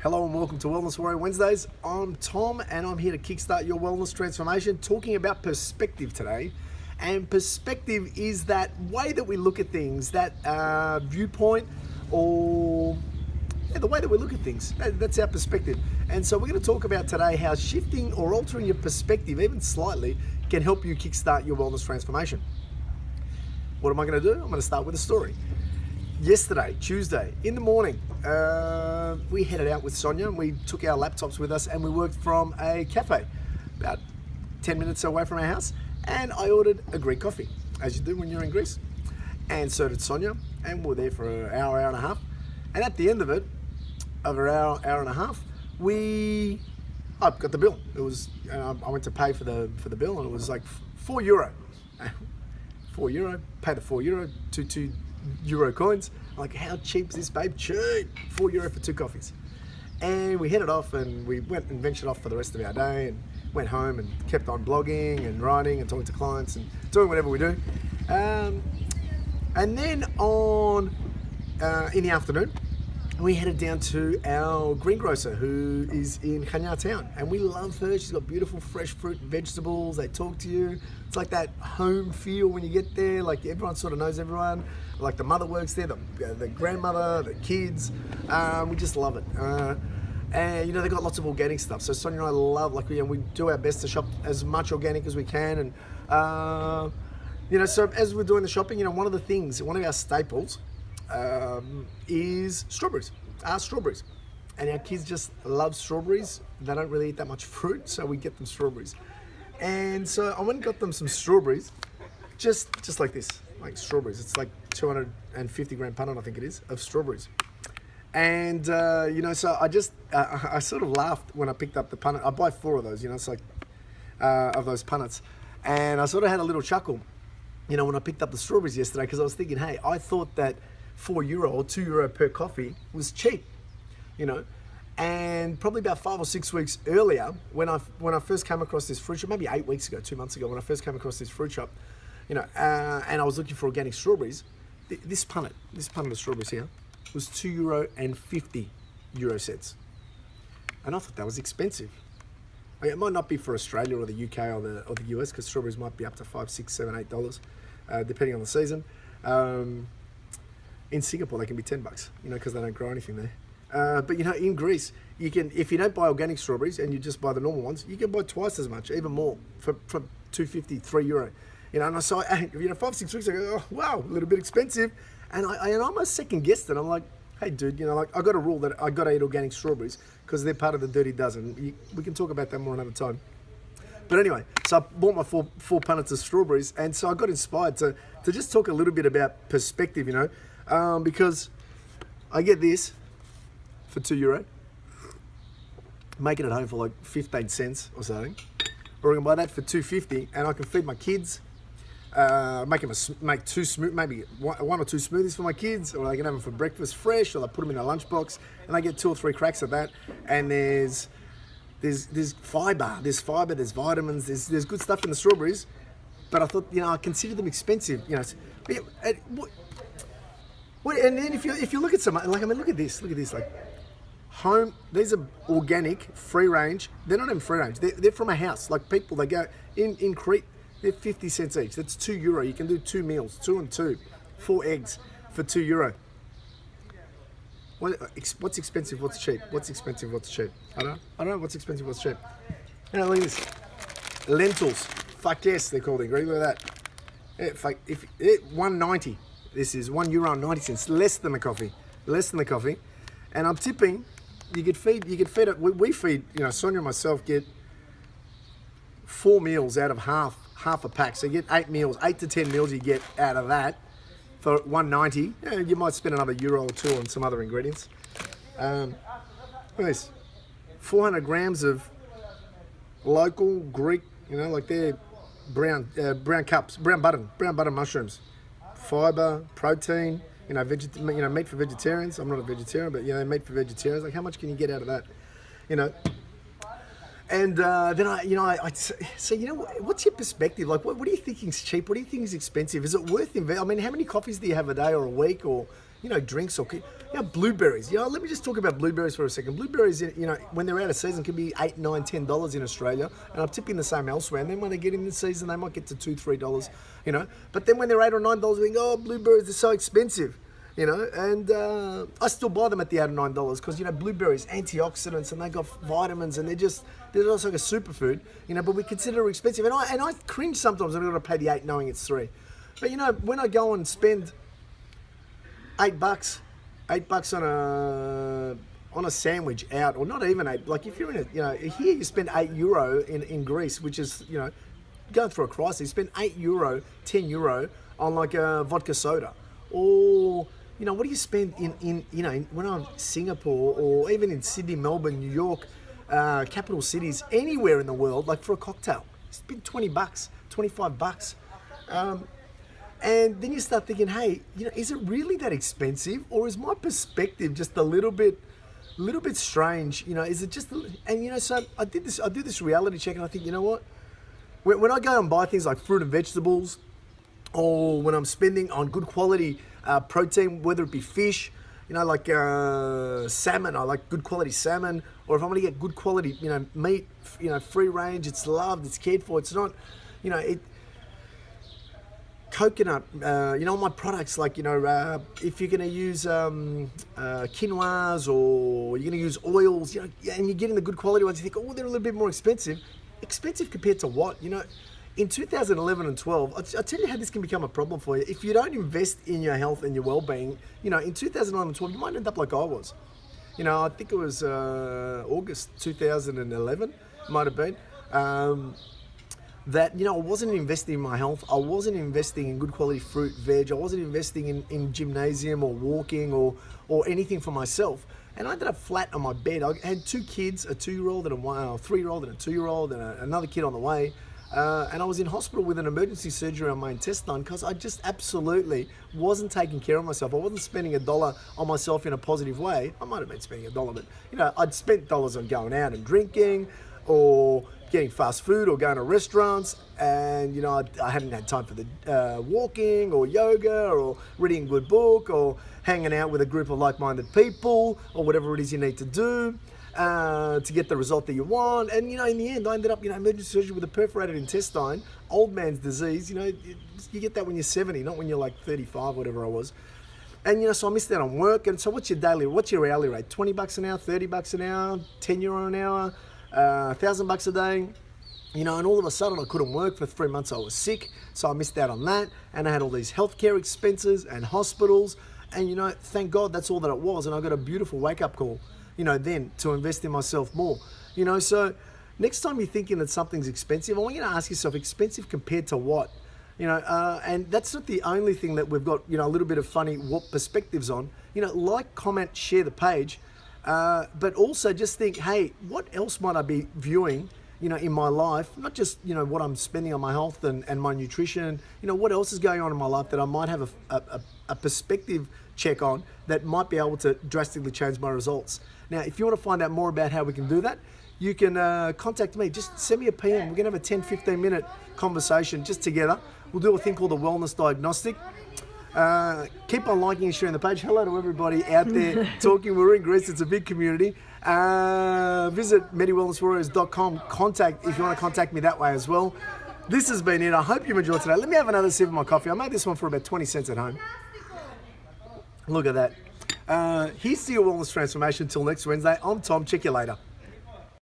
Hello and welcome to Wellness Warrior Wednesdays. I'm Tom and I'm here to kickstart your wellness transformation, talking about perspective today. And perspective is that way that we look at things, that viewpoint, or the way that we look at things. That's our perspective. And so we're going to talk about today how shifting or altering your perspective, even slightly, can help you kickstart your wellness transformation. What am I going to do? I'm going to start with a story. Yesterday, Tuesday, in the morning, we headed out with Sonia. We took our laptops with us and we worked from a cafe about 10 minutes away from our house. And I ordered a Greek coffee, as you do when you're in Greece. And so did Sonia. And we were there for an hour, hour and a half. And at the end of it, over an hour, hour and a half, I got the bill. It was, I went to pay for the bill and it was like €4. €4, pay the €4, two euro coins. I'm like, how cheap is this, babe? Cheap. €4 for 2 coffees. And we headed off and we went and ventured off for the rest of our day and went home and kept on blogging and writing and talking to clients and doing whatever we do. And then in the afternoon, we headed down to our greengrocer who is in Kenya town. And we love her. She's got beautiful fresh fruit and vegetables. They talk to you. It's like that home feel when you get there. Like everyone sort of knows everyone. Like the mother works there, the grandmother, the kids. We just love it. And they got lots of organic stuff. So Sonia and I love, we do our best to shop as much organic as we can. And, so as we're doing the shopping, one of our staples is strawberries. Strawberries. And our kids just love strawberries. They don't really eat that much fruit, so we get them strawberries. And so I went and got them some strawberries, just like this, like strawberries. It's like 250 gram punnet, I think it is, of strawberries. And, so I sort of laughed when I picked up the punnet. I buy 4 of those, it's like, of those punnets. And I sort of had a little chuckle, when I picked up the strawberries yesterday, because I was thinking, hey, I thought that €4 or €2 per coffee was cheap, and probably about 5 or 6 weeks earlier, when I first came across this fruit shop, maybe 8 weeks ago, 2 months ago, when I first came across this fruit shop, and I was looking for organic strawberries, this punnet of strawberries here was €2.50. And I thought that was expensive. It might not be for Australia or the UK or the US, because strawberries might be up to $5, $6, $7, $8, depending on the season. In Singapore, they can be $10, because they don't grow anything there. But in Greece, you can, if you don't buy organic strawberries and you just buy the normal ones, you can buy twice as much, even more, for €2.50, €3. And I saw, 5, 6 weeks ago, oh, wow, a little bit expensive. And I almost second guessed it. I'm like, hey, dude, I got a rule that I got to eat organic strawberries because they're part of the dirty dozen. We can talk about that more another time. But anyway, so I bought my four punnets of strawberries, and so I got inspired to just talk a little bit about perspective, because I get this for €2, make it at home for like 15 cents or something, or I can buy that for $2.50, and I can feed my kids. Make 2 maybe one or 2 smoothies for my kids, or they can have them for breakfast fresh, or they put them in a lunchbox, and they get 2 or 3 cracks at that. And there's fiber, there's vitamins, there's good stuff in the strawberries. But I thought, I consider them expensive, And then if you look at some, look at this, like home. These are organic, free range. They're not even free range. They're from a house. Like people, they go in Crete. They're 50 cents each. That's €2. You can do 2 meals, 2 and 2, 4 eggs for €2. What's expensive? What's cheap? What's expensive? What's cheap? I don't know what's expensive. What's cheap? Look at this. Lentils. Fuck yes, they're called in Greek. Look at that. $1.90. This is €1.90. Less than the coffee. And I'm tipping. You could feed it. We feed. Sonia and myself get 4 meals out of half a pack. So you get 8 meals, 8 to 10 meals you get out of that for $1.90. Yeah, you might spend another €1 or 2 on some other ingredients. Look at this. 400 grams of local Greek, like they're brown butter mushrooms. Fiber, protein, meat for vegetarians. I'm not a vegetarian, but meat for vegetarians. Like, how much can you get out of that? And then I say, what's your perspective? Like, what do you think is cheap? What do you think is expensive? Is it worth investing? I mean, how many coffees do you have a day or a week, or drinks, or blueberries. Let me just talk about blueberries for a second. Blueberries, when they're out of season, can be $8, $9, $10 in Australia, and I'm tipping the same elsewhere. And then when they get in the season, they might get to $2, $3. But then when they're $8 or $9, we think, oh, blueberries are so expensive. And I still buy them at the $8 or $9 because blueberries, antioxidants, and they got vitamins, and they're also like a superfood. But we consider it expensive, and I cringe sometimes when I've got to pay the $8 knowing it's $3. But when I go and spend $8 on a sandwich out, or not even $8. Like if you're in here you spend €8 in Greece, which is going through a crisis. You spend €8, €10 on like a vodka soda, or what do you spend in when I'm in Singapore, or even in Sydney, Melbourne, New York, capital cities, anywhere in the world, like for a cocktail, you spend $20, $25. And then you start thinking, hey, is it really that expensive, or is my perspective just a little bit strange? Is it just? And so I do this reality check, and I think, what? When I go and buy things like fruit and vegetables, or when I'm spending on good quality protein, whether it be fish, like salmon, I like good quality salmon, or if I'm going to get good quality, meat, free range, it's loved, it's cared for, it's not, coconut, my products, like, if you're going to use quinoas, or you're going to use oils, and you're getting the good quality ones, you think, oh, they're a little bit more expensive. Expensive compared to what? In 2011 and 12, I'll tell you how this can become a problem for you. If you don't invest in your health and your well-being, in 2011 and 12, you might end up like I was. I think it was August 2011, might have been. That I wasn't investing in my health. I wasn't investing in good quality fruit, veg. I wasn't investing in gymnasium or walking or anything for myself. And I ended up flat on my bed. I had 2 kids, a 2-year-old and a 3-year-old and a 2-year-old, and another kid on the way. And I was in hospital with an emergency surgery on my intestine because I just absolutely wasn't taking care of myself. I wasn't spending $1 on myself in a positive way. I might have been spending $1, but I'd spent dollars on going out and drinking, or getting fast food, or going to restaurants, and I hadn't had time for the walking or yoga or reading a good book or hanging out with a group of like-minded people, or whatever it is you need to do to get the result that you want. And in the end, I ended up emergency surgery with a perforated intestine, old man's disease. You get that when you're 70, not when you're like 35, whatever I was. And so I missed out on work. And so what's your hourly rate? $20 an hour, $30 an hour, €10 an hour, $1,000 a day, and all of a sudden I couldn't work for 3 months. I was sick, so I missed out on that, and I had all these healthcare expenses and hospitals, and thank God that's all that it was. And I got a beautiful wake-up call, then to invest in myself more. So next time you're thinking that something's expensive, I want you to ask yourself, expensive compared to what? And that's not the only thing that we've got, a little bit of funny perspectives on. Like, comment, share the page. But also just think, hey, what else might I be viewing, in my life? Not just, what I'm spending on my health and my nutrition. What else is going on in my life that I might have a perspective check on that might be able to drastically change my results. Now, if you want to find out more about how we can do that, you can contact me. Just send me a PM. We're going to have a 10, 15-minute conversation just together. We'll do a thing called the Wellness Diagnostic. Keep on liking and sharing the page. Hello to everybody out there talking. We're in Greece. It's a big community. Visit MediWellnessWarriors.com. If you want to contact me that way as well. This has been it. I hope you've enjoyed today. Let me have another sip of my coffee. I made this one for about 20 cents at home. Look at that. Here's to your wellness transformation. Until next Wednesday, I'm Tom. Check you later.